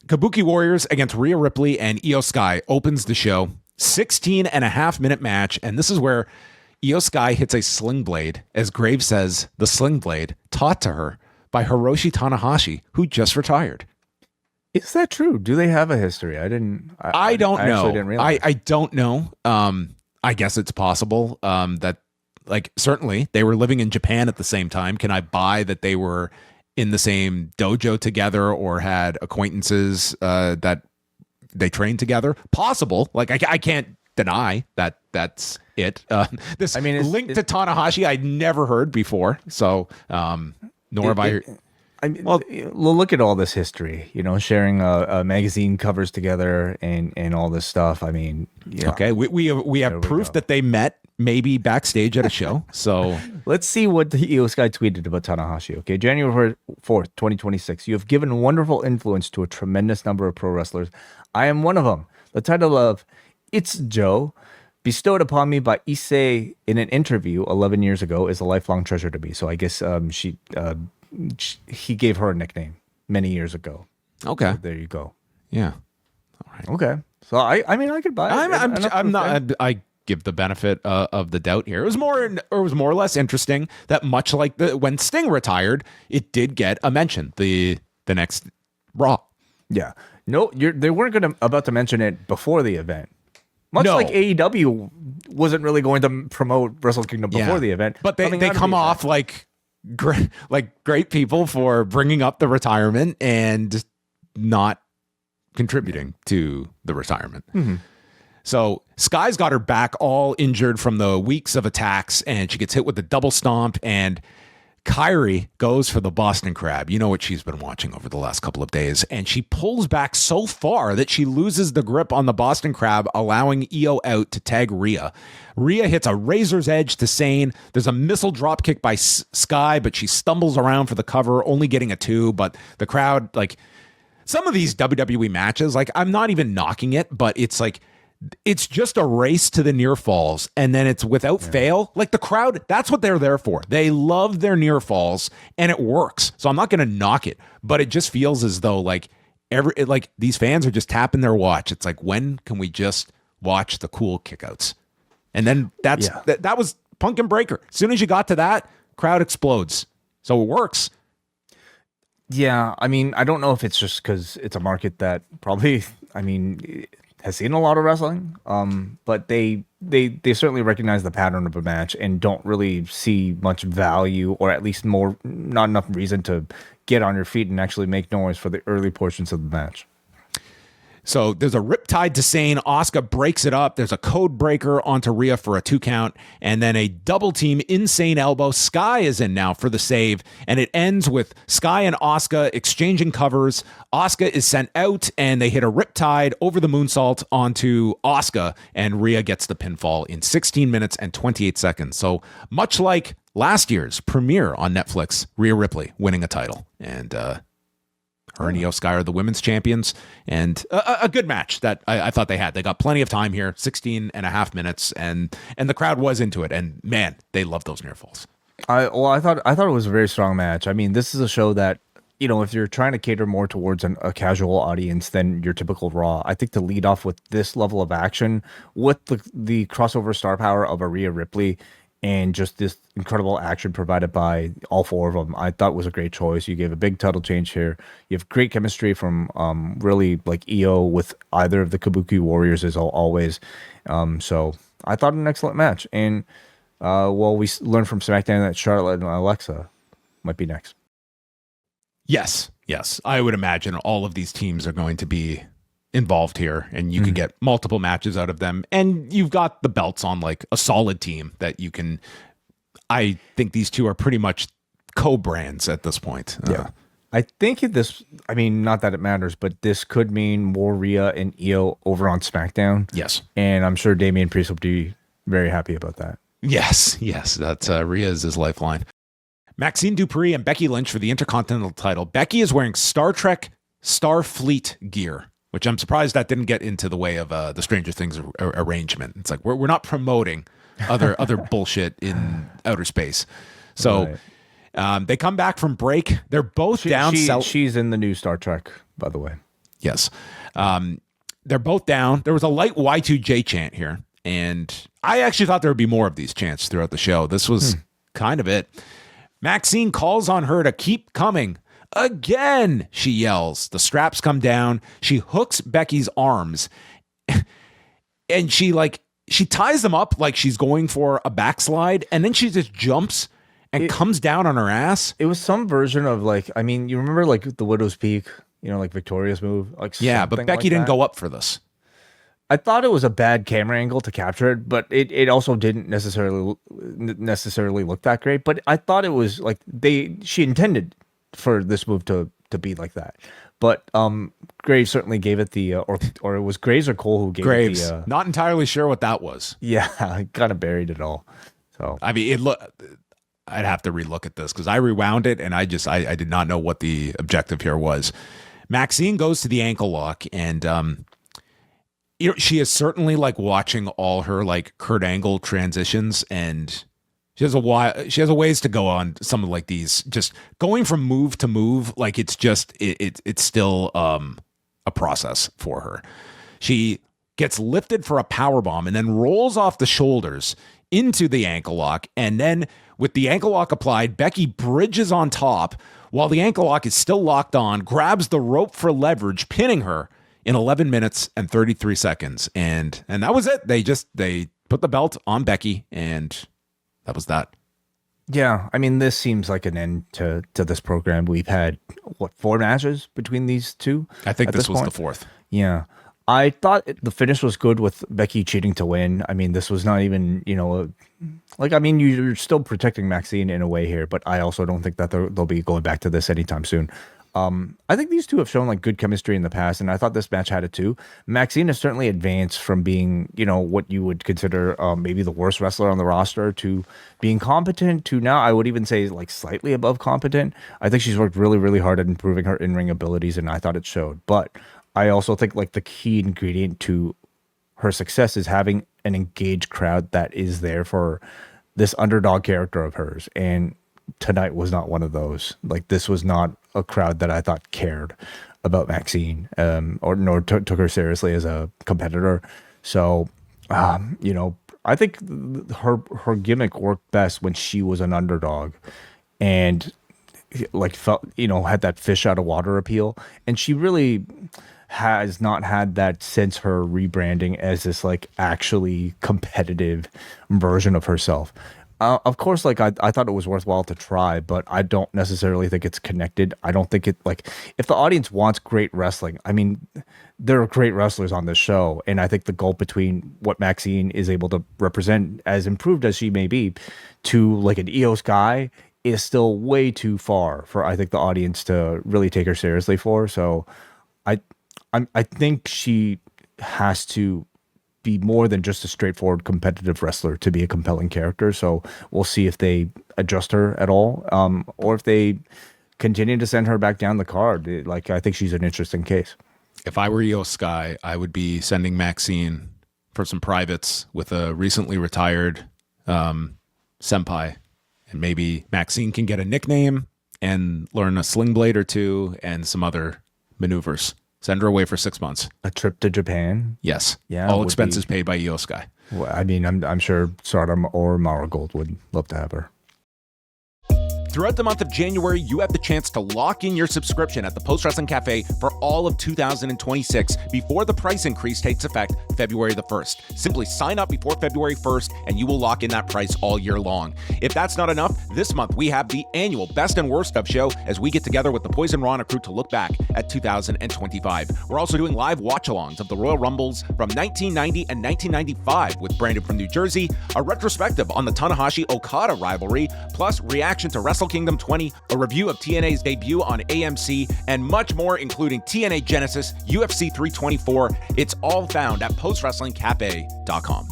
Kabuki Warriors against Rhea Ripley and Io Sky opens the show. 16.5-minute match, and this is where Io Sky hits a sling blade, as Graves says, the sling blade taught to her by Hiroshi Tanahashi, who just retired. Is that true? Do they have a history? I don't know. Actually didn't realize. I don't know. I guess it's possible that, like, certainly they were living in Japan at the same time. Can I buy that they were in the same dojo together or had acquaintances that they trained together? Possible. Like, I can't deny that that's it. This link to Tanahashi I'd never heard before. So, nor have I. Well, look at all this history, sharing magazine covers together and all this stuff. I mean, yeah. Okay, we have proof that they met maybe backstage at a show. So let's see what the Io Sky tweeted about Tanahashi. Okay, January 4th, 2026. You have given wonderful influence to a tremendous number of pro wrestlers. I am one of them. The title of It's Joe, bestowed upon me by Issei in an interview 11 years ago, is a lifelong treasure to me. So I guess he gave her a nickname many years ago. Okay, so there you go. Yeah. All right. Okay. So I could buy it. I'm not. I give the benefit of the doubt here. It was more or less interesting that much like when Sting retired, it did get a mention the next Raw. Yeah. No, they weren't about to mention it before the event. Much like AEW wasn't really going to promote Wrestle Kingdom before the event, but they come off like great people for bringing up the retirement and not contributing to the retirement. Mm-hmm. So Sky's got her back all injured from the weeks of attacks, and she gets hit with a double stomp, and Kairi goes for the Boston Crab. You know what she's been watching over the last couple of days, and she pulls back so far that she loses the grip on the Boston Crab, allowing Io out to tag Rhea. Rhea hits a razor's edge to Sane. There's a missile drop kick by Sky, but she stumbles around for the cover, only getting a 2, but the crowd, like, some of these WWE matches, like, I'm not even knocking it, but it's like, it's just a race to the near falls, and then it's without fail. Like, the crowd, that's what they're there for. They love their near falls, and it works. So I'm not going to knock it, but it just feels as though like these fans are just tapping their watch. It's like, when can we just watch the cool kickouts? And then that was Punk and Breaker. As soon as you got to that, crowd explodes. So it works. Yeah, I mean, I don't know if it's just because it's a market that probably, has seen a lot of wrestling, but they certainly recognize the pattern of a match and don't really see much value, or at least not enough reason to get on your feet and actually make noise for the early portions of the match. So there's a riptide to Sane. Asuka breaks it up. There's a code breaker onto Rhea for a 2 count, and then a double team insane elbow. Sky is in now for the save, and it ends with Sky and Asuka exchanging covers. Asuka is sent out, and they hit a riptide over the moonsault onto Asuka, and Rhea gets the pinfall in 16 minutes and 28 seconds. So much like last year's premiere on Netflix, Rhea Ripley winning a title, and her and Io Sky are the women's champions, and a good match that I thought they had. They got plenty of time here, 16.5 minutes, and the crowd was into it. And man, they love those near falls. I thought it was a very strong match. I mean, this is a show that, if you're trying to cater more towards a casual audience than your typical Raw, I think to lead off with this level of action with the crossover star power of a Rhea Ripley and just this incredible action provided by all 4 of them, I thought was a great choice. You gave a big title change here. You have great chemistry from really like Io with either of the Kabuki Warriors as always. So I thought an excellent match. And we learned from SmackDown that Charlotte and Alexa might be next. Yes. I would imagine all of these teams are going to be involved here, and you could get multiple matches out of them, and you've got the belts on like a solid team that you can. I think these two are pretty much co-brands at this point. Yeah, I think not that it matters, but this could mean more Rhea and Io over on SmackDown. Yes, and I'm sure Damian Priest will be very happy about that. Yes, that's Rhea's his lifeline. Maxine Dupree and Becky Lynch for the Intercontinental title. Becky is wearing Star Trek Starfleet gear, which I'm surprised that didn't get into the way of the Stranger Things arrangement. It's like we're not promoting other bullshit in outer space. So they come back from break. They're both down. She's in the new Star Trek, by the way. Yes. They're both down. There was a light Y2J chant here, and I actually thought there would be more of these chants throughout the show. This was kind of it. Maxine calls on her to keep coming. Again, she yells. The straps come down. She hooks Becky's arms, and she ties them up like she's going for a backslide, and then she just jumps and comes down on her ass. It was some version of you remember like the Widow's Peak, like Victoria's move? Yeah, but Becky didn't go up for this. I thought it was a bad camera angle to capture it, but it also didn't necessarily look that great. But I thought it was like she intended for this move to be like that. But Graves certainly gave it the or it was Graves or Cole who gave Graves. it the Not entirely sure what that was. Yeah, I kind of buried it all. So I mean, I'd have to relook at this because I rewound it and I did not know what the objective here was. Maxine goes to the ankle lock and she is certainly like watching all her like Kurt Angle transitions, and she has a ways to go on some of like these, just going from move to move. Like it's just it's still a process for her. She gets lifted for a power bomb and then rolls off the shoulders into the ankle lock, and then with the ankle lock applied, Becky bridges on top while the ankle lock is still locked on, grabs the rope for leverage, pinning her in 11 minutes and 33 seconds. And that was it. They put the belt on Becky, and that was that. Yeah, I mean, this seems like an end to this program. We've had, 4 matches between these two? I think this was the 4th. Yeah. I thought the finish was good with Becky cheating to win. I mean, this was not even, you're still protecting Maxine in a way here, but I also don't think that they'll be going back to this anytime soon. I think these two have shown like good chemistry in the past, and I thought this match had it too. Maxine has certainly advanced from being, what you would consider maybe the worst wrestler on the roster to being competent to now I would even say like slightly above competent. I think she's worked really, really hard at improving her in-ring abilities, and I thought it showed. But I also think like the key ingredient to her success is having an engaged crowd that is there for this underdog character of hers, and tonight was not one of those. Like, this was not a crowd that I thought cared about Maxine, nor took her seriously as a competitor. So, I think her gimmick worked best when she was an underdog, and like felt, had that fish out of water appeal. And she really has not had that since her rebranding as this like actually competitive version of herself. Of course, like I thought it was worthwhile to try, but I don't necessarily think it's connected. I don't think it, like, if the audience wants great wrestling, I mean, there are great wrestlers on this show, and I think the gulf between what Maxine is able to represent, as improved as she may be, to like an EOS guy is still way too far for, I think, the audience to really take her seriously for. So I think she has to be more than just a straightforward competitive wrestler to be a compelling character. So we'll see if they adjust her at all, or if they continue to send her back down the card. Like, I think she's an interesting case. If I were Io Sky, I would be sending Maxine for some privates with a recently retired senpai, and maybe Maxine can get a nickname and learn a sling blade or two and some other maneuvers. Send her away for 6 months. A trip to Japan? Yes. Yeah. All expenses paid by Io Sky. Well, I mean, I'm sure Stardom or Marigold would love to have her. Throughout the month of January, you have the chance to lock in your subscription at the Post Wrestling Cafe for all of 2026 before the price increase takes effect February the 1st. Simply sign up before February 1st and you will lock in that price all year long. If that's not enough, this month we have the annual Best and Worst of show as we get together with the Poison Rana crew to look back at 2025. We're also doing live watch-alongs of the Royal Rumbles from 1990 and 1995 with Brandon from New Jersey, a retrospective on the Tanahashi-Okada rivalry, plus reaction to Wrestle Kingdom 20, a review of TNA's debut on AMC, and much more, including TNA Genesis, UFC 324. It's all found at postwrestlingcafe.com.